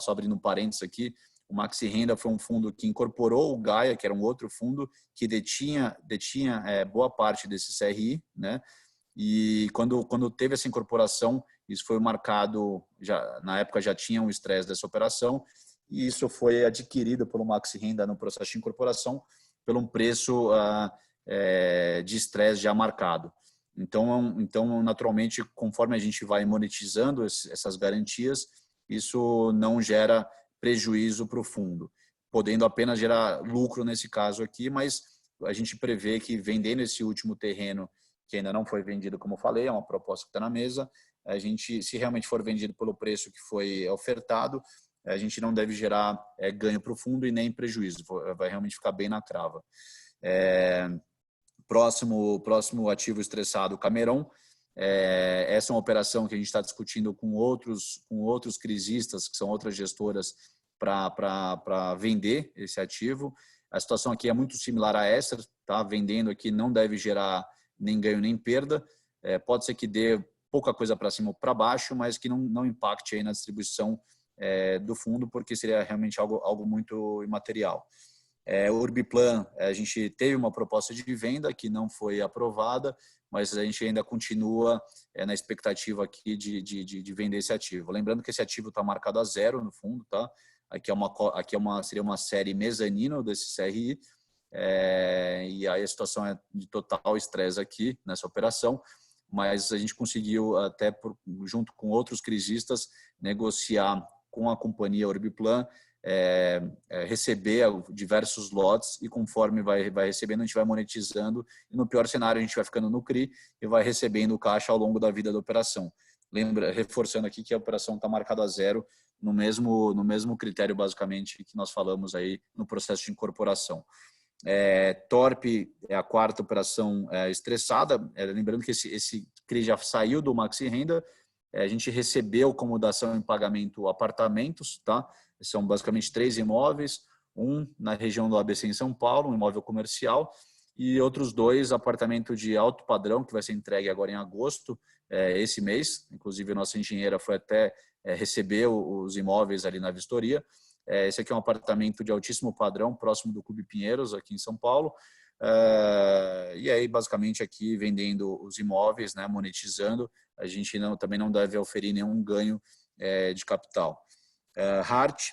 abrindo um parênteses aqui, o Maxi Renda foi um fundo que incorporou o Gaia, que era um outro fundo que detinha boa parte desse CRI, né? E quando teve essa incorporação, isso foi marcado, na época já tinha um estresse dessa operação, e isso foi adquirido pelo Maxi Renda no processo de incorporação pelo um preço de estresse já marcado. Então, naturalmente, conforme a gente vai monetizando essas garantias, isso não gera prejuízo para o fundo, podendo apenas gerar lucro nesse caso aqui, mas a gente prevê que vendendo esse último terreno, que ainda não foi vendido, como eu falei, é uma proposta que está na mesa, a gente, se realmente for vendido pelo preço que foi ofertado, a gente não deve gerar ganho para o fundo e nem prejuízo, vai realmente ficar bem na crava. Próximo ativo estressado, Cameron. Essa é uma operação que a gente está discutindo com outros crisistas, que são outras gestoras, para vender esse ativo. A situação aqui é muito similar a essa, tá? Vendendo aqui não deve gerar nem ganho nem perda. Pode ser que dê pouca coisa para cima ou para baixo, mas que não impacte aí na distribuição do fundo, porque seria realmente algo muito imaterial. O Urbiplan, a gente teve uma proposta de venda que não foi aprovada, mas a gente ainda continua na expectativa aqui de vender esse ativo. Lembrando que esse ativo está marcado a 0 no fundo, tá? Aqui seria uma série mezanino desse CRI, e aí a situação é de total estresse aqui nessa operação, mas a gente conseguiu até junto com outros crisistas negociar com a companhia Urbiplan, receber diversos lotes, e conforme vai recebendo, a gente vai monetizando, e no pior cenário a gente vai ficando no CRI e vai recebendo caixa ao longo da vida da operação. Reforçando aqui que a operação está marcada a 0 no mesmo critério basicamente que nós falamos aí no processo de incorporação. Torp é a quarta operação estressada, lembrando que esse CRI já saiu do Maxi Renda, a gente recebeu como dação em pagamento apartamentos, tá? São basicamente 3 imóveis, um na região do ABC em São Paulo, um imóvel comercial, e outros 2 apartamentos de alto padrão, que vai ser entregue agora em agosto, esse mês. Inclusive, a nossa engenheira foi até receber os imóveis ali na vistoria. Esse aqui é um apartamento de altíssimo padrão, próximo do Clube Pinheiros, aqui em São Paulo. E aí, basicamente, aqui vendendo os imóveis, né, monetizando, a gente também não deve oferir nenhum ganho de capital. Hart,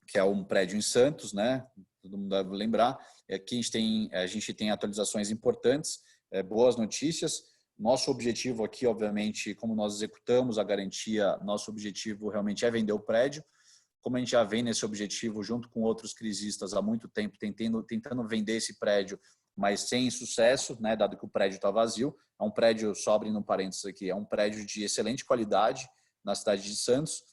que é um prédio em Santos, né? Todo mundo deve lembrar. Aqui a gente tem atualizações importantes, boas notícias. Nosso objetivo aqui, obviamente, como nós executamos a garantia, nosso objetivo realmente é vender o prédio. Como a gente já vem nesse objetivo junto com outros crisistas há muito tempo, tentando vender esse prédio, mas sem sucesso, né, dado que o prédio está vazio. É um prédio, só abrindo um parênteses aqui, é um prédio de excelente qualidade na cidade de Santos.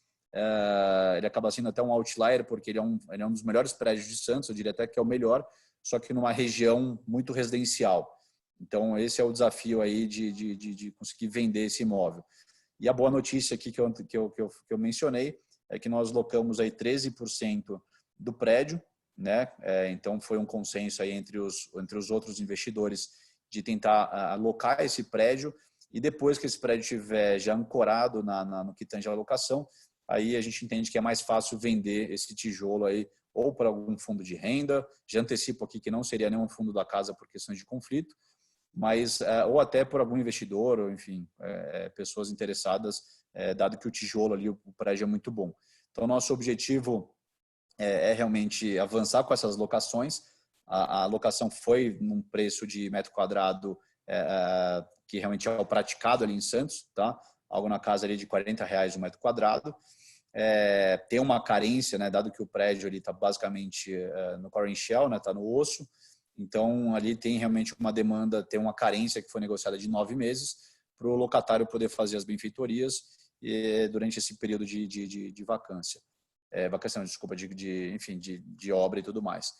Ele acaba sendo até um outlier, porque ele é um dos melhores prédios de Santos, eu diria até que é o melhor, só que numa região muito residencial. Então, esse é o desafio aí de conseguir vender esse imóvel. E a boa notícia aqui que eu mencionei é que nós locamos aí 13% do prédio, né? Então, foi um consenso aí entre os outros investidores de tentar alocar esse prédio, e depois que esse prédio estiver já ancorado no que tange a locação, aí a gente entende que é mais fácil vender esse tijolo aí ou para algum fundo de renda, já antecipo aqui que não seria nenhum fundo da casa por questões de conflito, mas ou até por algum investidor, ou enfim, pessoas interessadas, dado que o tijolo ali, o prédio é muito bom. Então, nosso objetivo é realmente avançar com essas locações. A locação foi num preço de metro quadrado que realmente é o praticado ali em Santos, tá? Algo na casa ali de R$40 o metro quadrado. Tem uma carência, né, dado que o prédio está basicamente no core and shell, né, tá no osso. Então, ali tem realmente uma demanda, tem uma carência que foi negociada de 9 meses para o locatário poder fazer as benfeitorias durante esse período de vacância. Vacância, desculpa, de obra e tudo mais.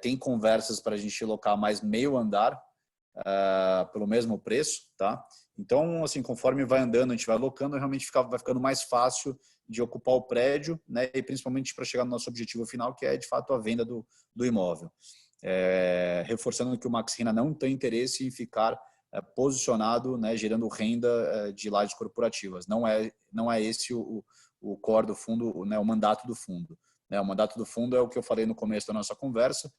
Tem conversas para a gente locar mais meio andar pelo mesmo preço, tá? Então, assim, conforme vai andando, a gente vai alocando, realmente vai ficando mais fácil de ocupar o prédio, né? E principalmente para chegar no nosso objetivo final, que é de fato a venda do imóvel. reforçando que o Max Renda não tem interesse em ficar posicionado, né, gerando renda de lajes corporativas. Não é esse o core do fundo, né, o mandato do fundo. Né? O mandato do fundo é o que eu falei no começo da nossa conversa,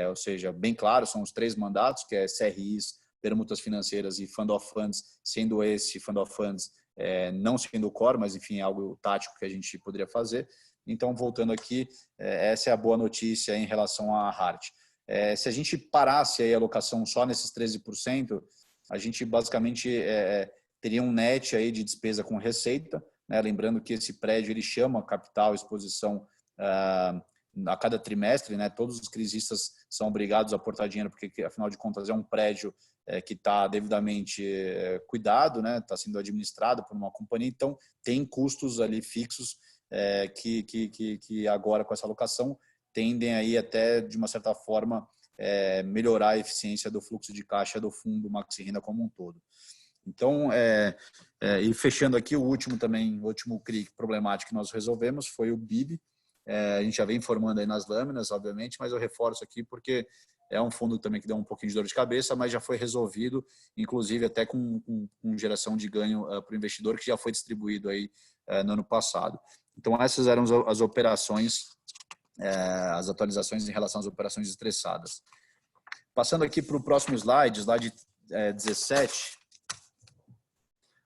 ou seja, bem claro, são os 3 mandatos, que é CRIs, permutas financeiras e Fund of Funds, sendo esse Fund of Funds não sendo o core, mas enfim, é algo tático que a gente poderia fazer. Então, voltando aqui, essa é a boa notícia em relação à Hart. Se a gente parasse aí a alocação só nesses 13%, a gente basicamente teria um net aí de despesa com receita, né? Lembrando que esse prédio ele chama capital exposição a cada trimestre, né? Todos os crisistas são obrigados a aportar dinheiro porque, afinal de contas, é um prédio que está devidamente cuidado, né? Está sendo administrado por uma companhia, então tem custos ali fixos que agora com essa alocação tendem aí até de uma certa forma melhorar a eficiência do fluxo de caixa do fundo Maxi Renda como um todo. Então, e fechando aqui o último CRI problemático que nós resolvemos foi o BIB. A gente já vem informando aí nas lâminas, obviamente, mas eu reforço aqui porque é um fundo também que deu um pouquinho de dor de cabeça, mas já foi resolvido, inclusive até com geração de ganho para o investidor, que já foi distribuído aí no ano passado. Então, essas eram as operações, as atualizações em relação às operações estressadas. Passando aqui para o próximo slide 17,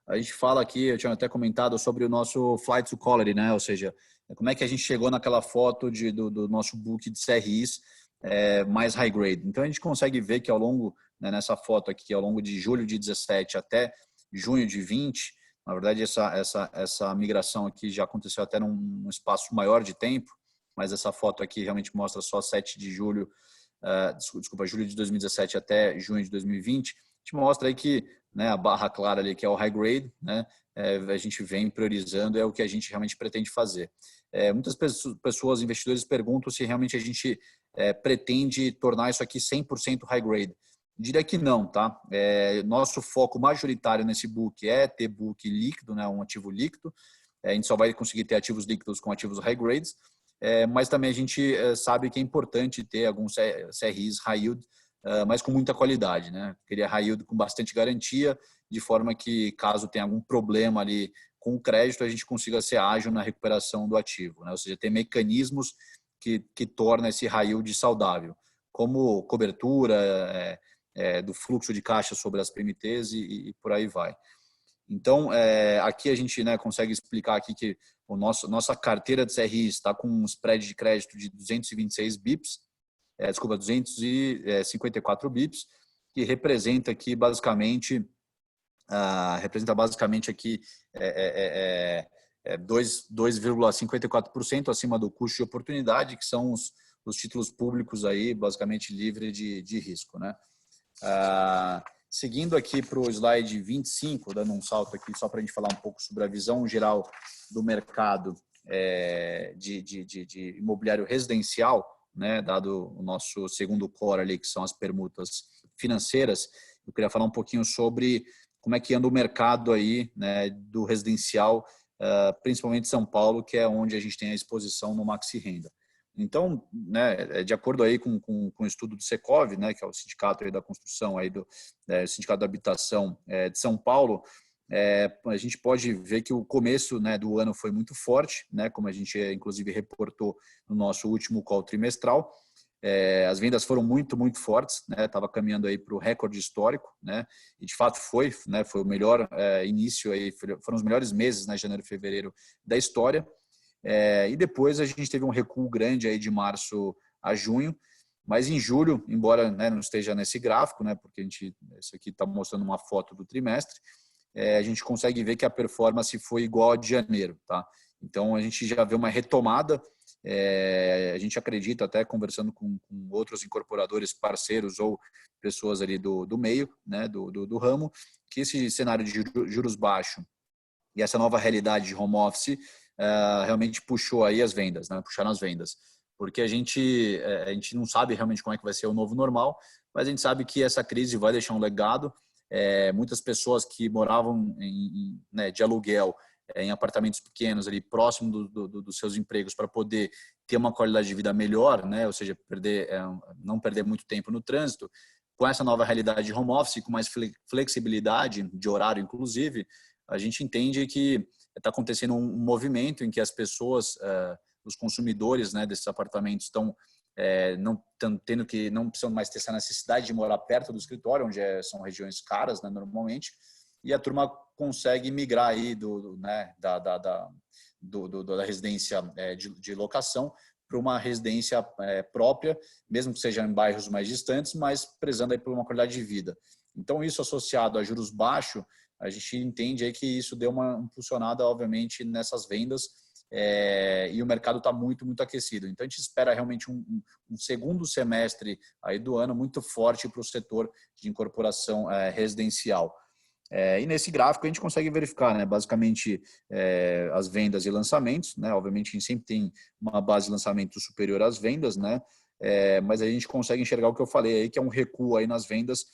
a gente fala aqui, eu tinha até comentado sobre o nosso flight to quality, né? Ou seja, como é que a gente chegou naquela foto do nosso book de CRIs mais high grade. Então, a gente consegue ver que ao longo, né, nessa foto aqui, ao longo de julho de 17 até junho de 20, na verdade, essa migração aqui já aconteceu até num espaço maior de tempo, mas essa foto aqui realmente mostra só 7 de julho, julho de 2017 até junho de 2020, a gente mostra aí que, né, a barra clara ali, que é o high grade, né, a gente vem priorizando, é o que a gente realmente pretende fazer. Muitas pessoas, investidores, perguntam se realmente a gente pretende tornar isso aqui 100% high grade. Diria que não, tá? Nosso foco majoritário nesse book é ter book líquido, né, um ativo líquido. A gente só vai conseguir ter ativos líquidos com ativos high grades, mas também a gente sabe que é importante ter alguns CRIs high yield, mas com muita qualidade, né? Queria high yield com bastante garantia, de forma que, caso tenha algum problema ali com o crédito, a gente consiga ser ágil na recuperação do ativo, né? Ou seja, ter mecanismos que tornam esse high yield saudável, como cobertura do fluxo de caixa sobre as PMTs e por aí vai. Então, aqui a gente, né, consegue explicar aqui que nossa carteira de CRI está com um spread de crédito de 226 bips, 254 bips, que representa aqui basicamente, aqui 2,54% acima do custo de oportunidade, que são os títulos públicos aí, basicamente livre de risco, né? Seguindo aqui para o slide 25, dando um salto aqui só para a gente falar um pouco sobre a visão geral do mercado de imobiliário residencial, né, dado o nosso segundo core ali, que são as permutas financeiras. Eu queria falar um pouquinho sobre como é que anda o mercado aí, né, do residencial, principalmente São Paulo, que é onde a gente tem a exposição no Maxi Renda. Então, né, de acordo aí com o estudo do Secov, né, que é o sindicato aí da construção, aí sindicato da habitação de São Paulo, a gente pode ver que o começo, né, do ano foi muito forte, né, como a gente inclusive reportou no nosso último call trimestral. As vendas foram muito, muito fortes, né, estava caminhando aí para o recorde histórico, né, e de fato foi, né, foi o melhor início, aí, foram os melhores meses, né, janeiro e fevereiro da história. E depois a gente teve um recuo grande aí de março a junho, mas em julho, embora, né, não esteja nesse gráfico, né, porque isso aqui está mostrando uma foto do trimestre, a gente consegue ver que a performance foi igual a de janeiro, tá? Então a gente já vê uma retomada. A gente acredita, até conversando com outros incorporadores, parceiros ou pessoas ali do meio, né, do ramo, que esse cenário de juros baixos e essa nova realidade de home office realmente puxou aí as vendas, né? Puxaram as vendas, porque a gente não sabe realmente como é que vai ser o novo normal, mas a gente sabe que essa crise vai deixar um legado. Muitas pessoas que moravam né, de aluguel em apartamentos pequenos ali próximo dos seus empregos para poder ter uma qualidade de vida melhor, né? Ou seja, não perder muito tempo no trânsito, com essa nova realidade de home office, com mais flexibilidade de horário, inclusive, a gente entende que está acontecendo um movimento em que as pessoas, os consumidores, né, desses apartamentos não precisam mais ter essa necessidade de morar perto do escritório, onde são regiões caras, né, normalmente, e a turma consegue migrar aí da residência de locação para uma residência própria, mesmo que seja em bairros mais distantes, mas prezando aí por uma qualidade de vida. Então, isso associado a juros baixos, a gente entende aí que isso deu uma impulsionada, obviamente, nessas vendas, e o mercado está muito, muito aquecido. Então, a gente espera realmente um segundo semestre aí do ano muito forte para o setor de incorporação residencial. E nesse gráfico a gente consegue verificar, né, basicamente as vendas e lançamentos, né? Obviamente a gente sempre tem uma base de lançamento superior às vendas, né? Mas a gente consegue enxergar o que eu falei aí, que é um recuo aí nas vendas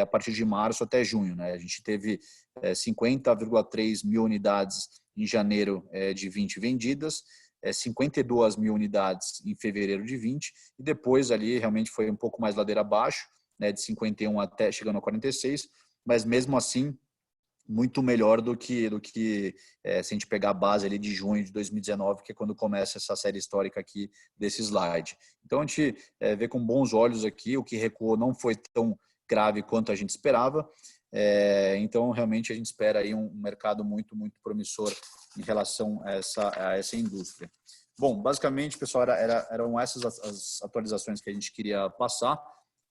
a partir de março até junho, né? A gente teve 50,3 mil unidades em janeiro de 20 vendidas, 52 mil unidades em fevereiro de 20, e depois ali realmente foi um pouco mais ladeira abaixo, né, de 51 até chegando a 46, mas mesmo assim muito melhor do que se a gente pegar a base ali de junho de 2019, que é quando começa essa série histórica aqui desse slide. Então a gente vê com bons olhos aqui, o que recuou não foi tão grave quanto a gente esperava. Então realmente a gente espera aí um mercado muito, muito promissor em relação a essa indústria. Bom, basicamente, pessoal, eram essas as atualizações que a gente queria passar.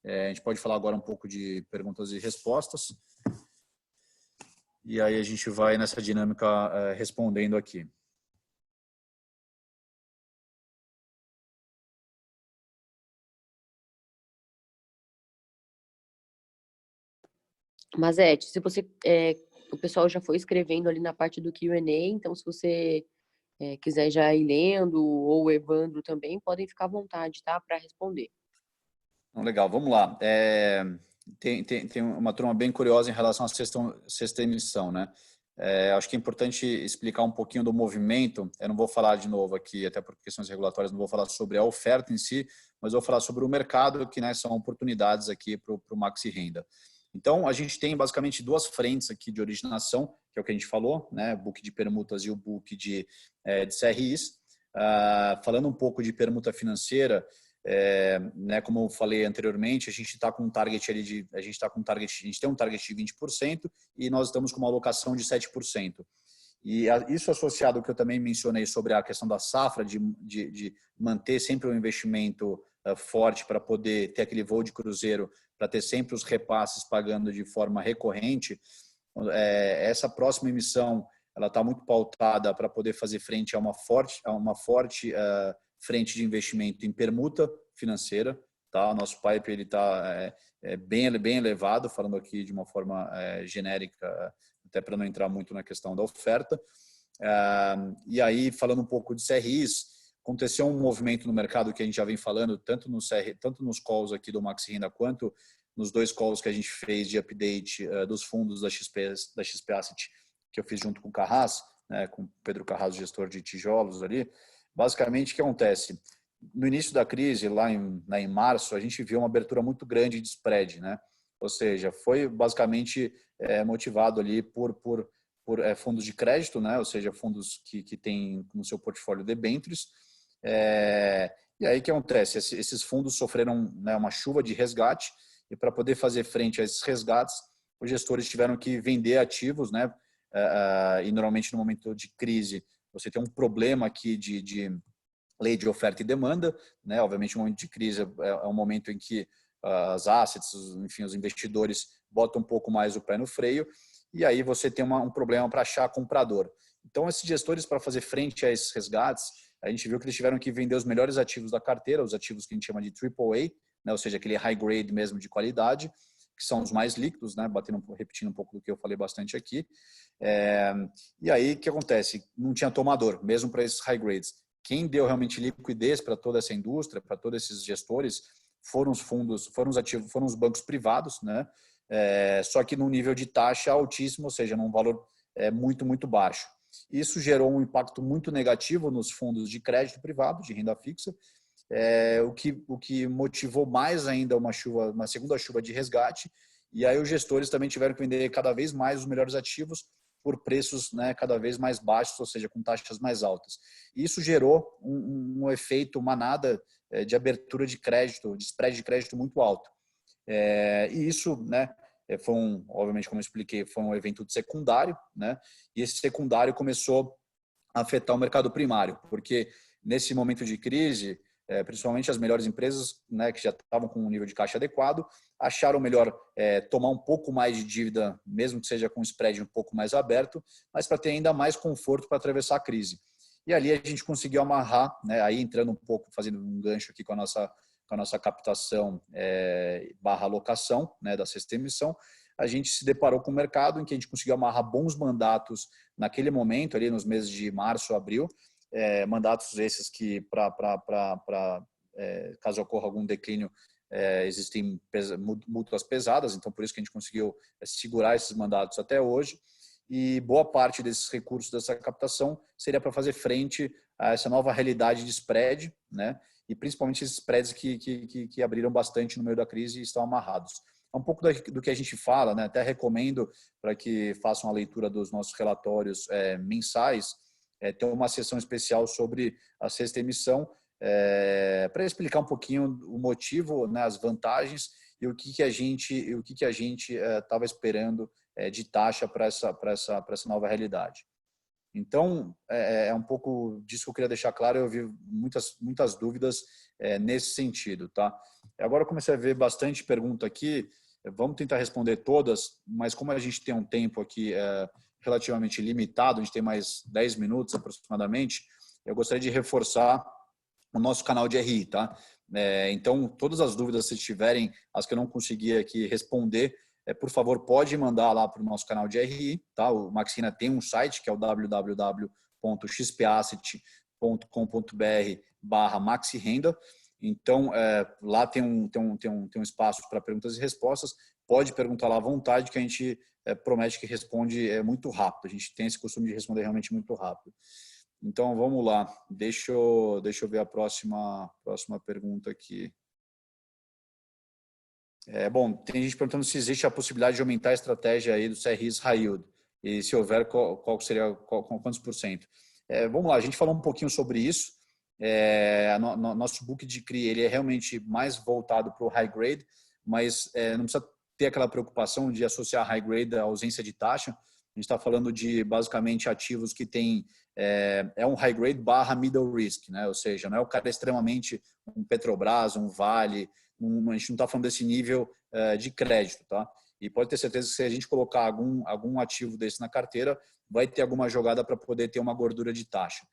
A gente pode falar agora um pouco de perguntas e respostas. E aí a gente vai nessa dinâmica respondendo aqui. Mazete, se você, o pessoal já foi escrevendo ali na parte do Q&A, então se você quiser já ir lendo, ou o Evandro também, podem ficar à vontade, tá, para responder. Legal, vamos lá. Tem uma turma bem curiosa em relação à sexta emissão, né? Acho que é importante explicar um pouquinho do movimento. Eu não vou falar de novo aqui, até por questões regulatórias, não vou falar sobre a oferta em si, mas vou falar sobre o mercado, que, né, são oportunidades aqui para o Maxi Renda. Então, a gente tem basicamente duas frentes aqui de originação, que é o que a gente falou, né? O book de permutas e o book de CRIs. Falando um pouco de permuta financeira, né, como eu falei anteriormente, a gente está com um target ali a gente tem um target de 20% e nós estamos com uma alocação de 7%. E isso associado ao que eu também mencionei sobre a questão da safra, de manter sempre um investimento forte para poder ter aquele voo de cruzeiro, para ter sempre os repasses pagando de forma recorrente, essa próxima emissão ela está muito pautada para poder fazer frente a uma forte frente de investimento em permuta financeira. Tá? O nosso pipe está bem elevado, falando aqui de uma forma genérica, até para não entrar muito na questão da oferta. E aí, falando um pouco de CRIs, aconteceu um movimento no mercado que a gente já vem falando, tanto nos calls aqui do Maxi Renda, quanto nos dois calls que a gente fez de update dos fundos da XP Asset, que eu fiz junto com o Carras, né, com o Pedro Carras, gestor de tijolos ali. Basicamente, o que acontece? No início da crise, lá em março, a gente viu uma abertura muito grande de spread, né? Ou seja, foi basicamente motivado ali por fundos de crédito, né? Ou seja, fundos que têm no seu portfólio debêntures. E aí o que acontece? Esses fundos sofreram, né, uma chuva de resgate, e para poder fazer frente a esses resgates, os gestores tiveram que vender ativos, né? E normalmente no momento de crise você tem um problema aqui de lei de oferta e demanda, né? Obviamente o momento de crise é um momento em que as assets, enfim, os investidores botam um pouco mais o pé no freio, e aí você tem um problema para achar comprador. Então esses gestores, para fazer frente a esses resgates, a gente viu que eles tiveram que vender os melhores ativos da carteira, os ativos que a gente chama de AAA, né? Ou seja, aquele high grade mesmo de qualidade, que são os mais líquidos, né? Repetindo um pouco do que eu falei bastante aqui. E aí, o que acontece? Não tinha tomador, mesmo para esses high grades. Quem deu realmente liquidez para toda essa indústria, para todos esses gestores, foram os fundos, foram os bancos privados, né? Só que num nível de taxa altíssimo, ou seja, num valor muito, muito baixo. Isso gerou um impacto muito negativo nos fundos de crédito privado, de renda fixa, o que motivou mais ainda uma segunda chuva de resgate, e aí os gestores também tiveram que vender cada vez mais os melhores ativos por preços, né, cada vez mais baixos, ou seja, com taxas mais altas. E isso gerou um efeito manada de abertura de crédito, de spread de crédito muito alto. E isso, né, obviamente, como eu expliquei, foi um evento secundário, né, e esse secundário começou a afetar o mercado primário, porque nesse momento de crise, principalmente as melhores empresas, né, que já estavam com um nível de caixa adequado, acharam melhor tomar um pouco mais de dívida, mesmo que seja com um spread um pouco mais aberto, mas para ter ainda mais conforto para atravessar a crise. E ali a gente conseguiu amarrar, né, aí entrando um pouco, fazendo um gancho aqui com a nossa captação barra alocação, né, da sexta emissão, a gente se deparou com um mercado em que a gente conseguiu amarrar bons mandatos naquele momento, ali nos meses de março, abril, mandatos esses que, caso ocorra algum declínio, existem mútuas pesadas, então por isso que a gente conseguiu segurar esses mandatos até hoje, e boa parte desses recursos dessa captação seria para fazer frente a essa nova realidade de spread, né? E principalmente esses spreads que abriram bastante no meio da crise e estão amarrados. É um pouco do que a gente fala, né? Até recomendo para que façam a leitura dos nossos relatórios mensais, ter uma sessão especial sobre a sexta emissão, para explicar um pouquinho o motivo, né, as vantagens e o que a gente estava esperando de taxa para essa nova realidade. Então, é um pouco disso que eu queria deixar claro. Eu vi muitas dúvidas nesse sentido, tá? Agora eu comecei a ver bastante pergunta aqui. Vamos tentar responder todas, mas como a gente tem um tempo aqui relativamente limitado, a gente tem mais 10 minutos aproximadamente, eu gostaria de reforçar o nosso canal de RI, tá? Então, todas as dúvidas que tiverem, as que eu não consegui aqui responder, por favor, pode mandar lá para o nosso canal de RI, tá? O Maxina tem um site que é o www.xpasset.com.br/maxirenda. Então, lá tem um espaço para perguntas e respostas. Pode perguntar lá à vontade, que a gente promete que responde muito rápido. A gente tem esse costume de responder realmente muito rápido. Então, vamos lá. Deixa eu ver a próxima pergunta aqui. Bom, tem gente perguntando se existe a possibilidade de aumentar a estratégia aí do CRIs High Yield. E se houver, qual seria, quantos por cento? Vamos lá, a gente falou um pouquinho sobre isso. Nosso book de CRI ele é realmente mais voltado para o high grade, mas não precisa ter aquela preocupação de associar high grade à ausência de taxa. A gente está falando de basicamente ativos que tem um high grade barra middle risk, né? Ou seja, não é o cara extremamente um Petrobras, um Vale, a gente não está falando desse nível de crédito, tá? E pode ter certeza que se a gente colocar algum ativo desse na carteira, vai ter alguma jogada para poder ter uma gordura de taxa.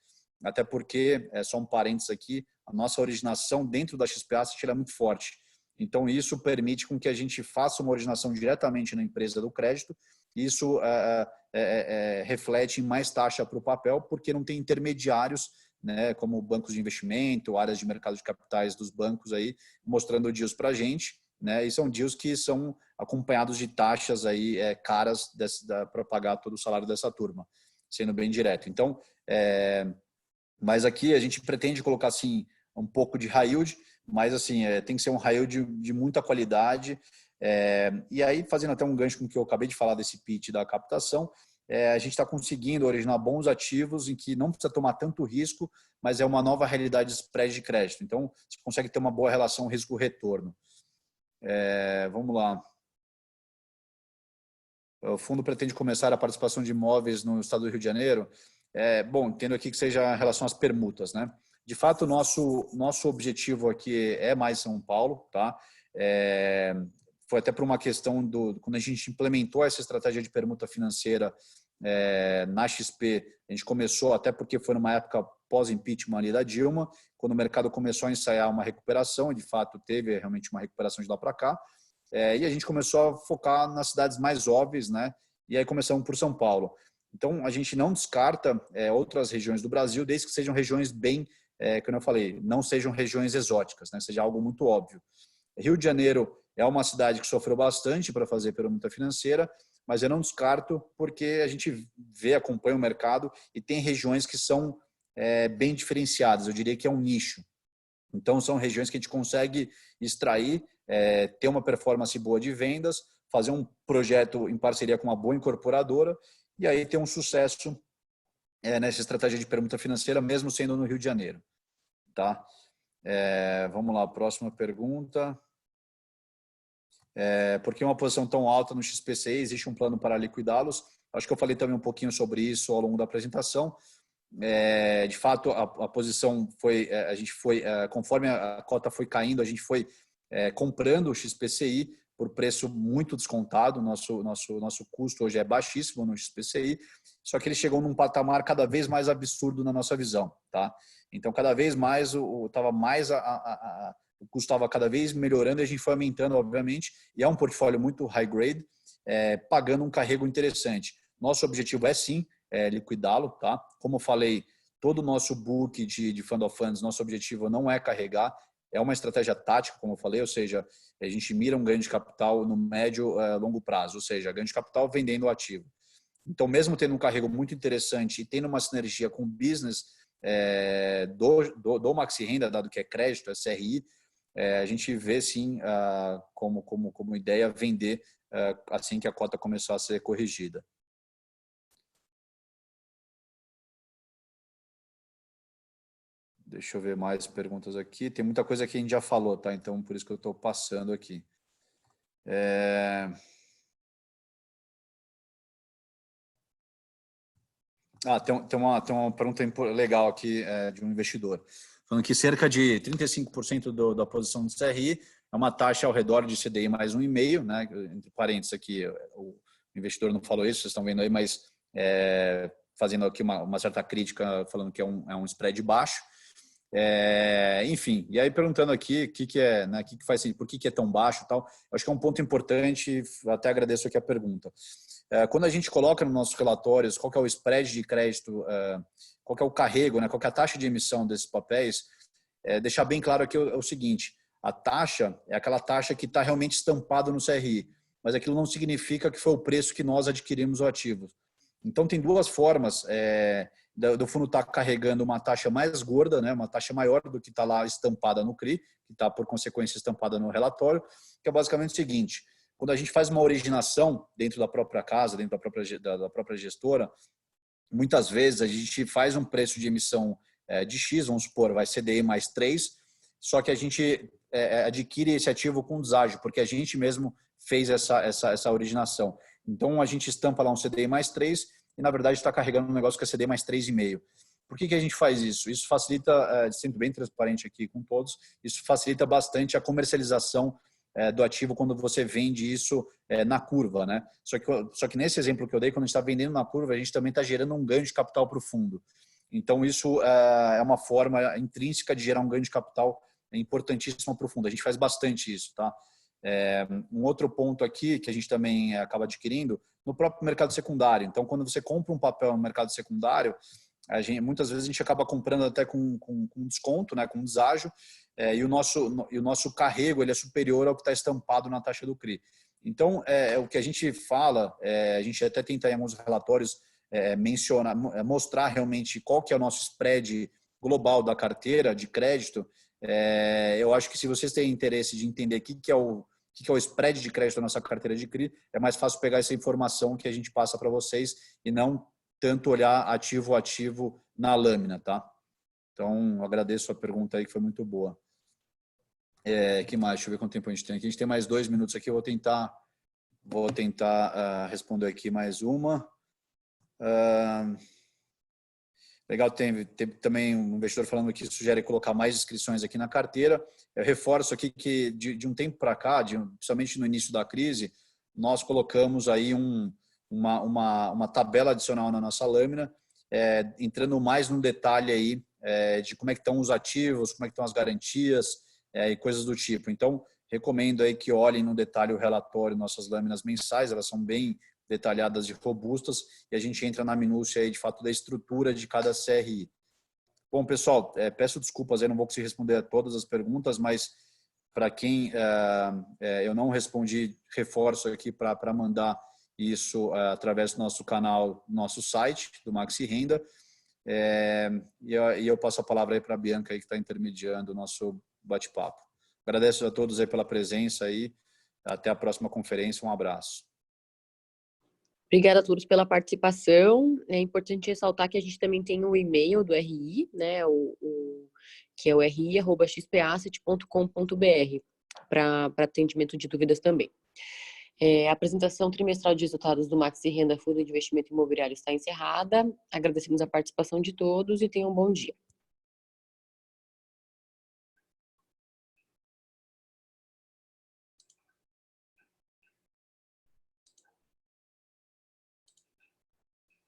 Até porque, só um parênteses aqui, a nossa originação dentro da XP Asset é muito forte. Então, isso permite com que a gente faça uma originação diretamente na empresa do crédito. Isso reflete em mais taxa para o papel, porque não tem intermediários, né, como bancos de investimento, áreas de mercado de capitais dos bancos aí, mostrando deals para a gente, né, e são deals que são acompanhados de taxas aí caras para pagar todo o salário dessa turma, sendo bem direto. Então, mas aqui a gente pretende colocar assim um pouco de high yield, mas assim tem que ser um high yield de muita qualidade. E aí, fazendo até um gancho com o que eu acabei de falar desse pitch da captação, a gente está conseguindo originar bons ativos em que não precisa tomar tanto risco, mas é uma nova realidade de spread de crédito. Então, você consegue ter uma boa relação risco-retorno. Vamos lá. O fundo pretende começar a participação de imóveis no estado do Rio de Janeiro. Bom, entendo aqui que seja em relação às permutas, né? De fato, o nosso objetivo aqui é mais São Paulo, tá? Foi até por uma questão quando a gente implementou essa estratégia de permuta financeira na XP, a gente começou, até porque foi numa época pós-impeachment ali da Dilma, quando o mercado começou a ensaiar uma recuperação, e de fato teve realmente uma recuperação de lá para cá, e a gente começou a focar nas cidades mais óbvias, né? E aí começamos por São Paulo. Então, a gente não descarta outras regiões do Brasil, desde que sejam regiões bem, como eu falei, não sejam regiões exóticas, né? Seja algo muito óbvio. Rio de Janeiro é uma cidade que sofreu bastante para fazer permuta financeira, mas eu não descarto porque a gente vê, acompanha o mercado e tem regiões que são bem diferenciadas. Eu diria que é um nicho. Então, são regiões que a gente consegue extrair, ter uma performance boa de vendas, fazer um projeto em parceria com uma boa incorporadora e aí ter um sucesso nessa estratégia de permuta financeira, mesmo sendo no Rio de Janeiro. Tá? Vamos lá, próxima pergunta. Por que uma posição tão alta no XPCI? Existe um plano para liquidá-los? Acho que eu falei também um pouquinho sobre isso ao longo da apresentação. De fato, a posição foi, a gente foi, conforme a cota foi caindo, a gente foi comprando o XPCI por preço muito descontado. Nosso custo hoje é baixíssimo no XPCI, só que ele chegou num patamar cada vez mais absurdo na nossa visão, tá? Então, cada vez mais o custo estava cada vez melhorando e a gente foi aumentando, obviamente, e é um portfólio muito high grade, pagando um carrego interessante. Nosso objetivo é sim liquidá-lo, tá? Como eu falei, todo o nosso book de Fund of Funds, nosso objetivo não é carregar, é uma estratégia tática, como eu falei, ou seja, a gente mira um ganho de capital no médio longo prazo, ou seja, ganho de capital vendendo o ativo. Então, mesmo tendo um carrego muito interessante e tendo uma sinergia com o business do Maxi Renda, dado que é crédito, é CRI, a gente vê sim como ideia vender assim que a cota começar a ser corrigida. Deixa eu ver mais perguntas aqui. Tem muita coisa que a gente já falou, tá? Então, por isso que eu estou passando aqui. Tem uma pergunta legal aqui de um investidor. Falando que cerca de 35% da posição do CRI é uma taxa ao redor de CDI mais 1,5, né? Entre parênteses aqui, o investidor não falou isso, vocês estão vendo aí, mas fazendo aqui uma certa crítica, falando que é um spread baixo. Enfim, e aí perguntando aqui o que é, né, que faz sentido, por que é tão baixo e tal. Acho que é um ponto importante, até agradeço aqui a pergunta. Quando a gente coloca nos nossos relatórios qual que é o spread de crédito, qual que é o carrego, né, qual que é a taxa de emissão desses papéis, deixar bem claro aqui o seguinte: a taxa é aquela taxa que está realmente estampada no CRI, mas aquilo não significa que foi o preço que nós adquirimos o ativo. Então, tem duas formas do fundo estar carregando uma taxa mais gorda, né, uma taxa maior do que está lá estampada no CRI, que está, por consequência, estampada no relatório, que é basicamente o seguinte: quando a gente faz uma originação dentro da própria casa, dentro da própria gestora, muitas vezes a gente faz um preço de emissão de X, vamos supor, vai CDI mais 3, só que a gente adquire esse ativo com deságio, porque a gente mesmo fez essa originação. Então, a gente estampa lá um CDI mais 3 e, na verdade, está carregando um negócio que é CDI mais 3,5. Por que a gente faz isso? Isso facilita, sendo bem transparente aqui com todos, isso facilita bastante a comercialização do ativo quando você vende isso na curva, né? Só que nesse exemplo que eu dei, quando a gente está vendendo na curva, a gente também está gerando um ganho de capital para o fundo. Então, isso é uma forma intrínseca de gerar um ganho de capital importantíssimo para o fundo. A gente faz bastante isso, tá? Um outro ponto aqui que a gente também acaba adquirindo no próprio mercado secundário. Então, quando você compra um papel no mercado secundário, muitas vezes a gente acaba comprando até com desconto, né, com deságio, e o nosso carrego ele é superior ao que está estampado na taxa do CRI. Então, o que a gente fala, a gente até tenta em alguns relatórios mostrar realmente qual que é o nosso spread global da carteira de crédito. Eu acho que se vocês têm interesse de entender o que é o spread de crédito da nossa carteira de CRI, é mais fácil pegar essa informação que a gente passa para vocês e não tanto olhar ativo a ativo na lâmina, tá? Então, agradeço a pergunta aí, que foi muito boa. Que mais? Deixa eu ver quanto tempo a gente tem aqui. A gente tem mais 2 minutos aqui, eu vou tentar responder aqui mais uma. Legal, teve também um investidor falando que sugere colocar mais inscrições aqui na carteira. Eu reforço aqui que de um tempo para cá, principalmente no início da crise, nós colocamos aí uma tabela adicional na nossa lâmina, entrando mais no detalhe aí de como é que estão os ativos, como é que estão as garantias e coisas do tipo. Então, recomendo aí que olhem no detalhe o relatório, nossas lâminas mensais, elas são bem detalhadas e robustas, e a gente entra na minúcia aí, de fato, da estrutura de cada CRI. Bom, pessoal, peço desculpas, eu não vou conseguir responder a todas as perguntas, mas para quem eu não respondi, reforço aqui para mandar isso através do nosso canal, nosso site, do Maxi Renda. E eu passo a palavra aí para a Bianca, aí, que está intermediando o nosso bate-papo. Agradeço a todos aí pela presença aí. Até a próxima conferência. Um abraço. Obrigada a todos pela participação. É importante ressaltar que a gente também tem o e-mail do RI, né, que é o ri@xpasset.com.br, para atendimento de dúvidas também. A apresentação trimestral de resultados do Maxi Renda Fundo de Investimento Imobiliário está encerrada. Agradecemos a participação de todos e tenham um bom dia.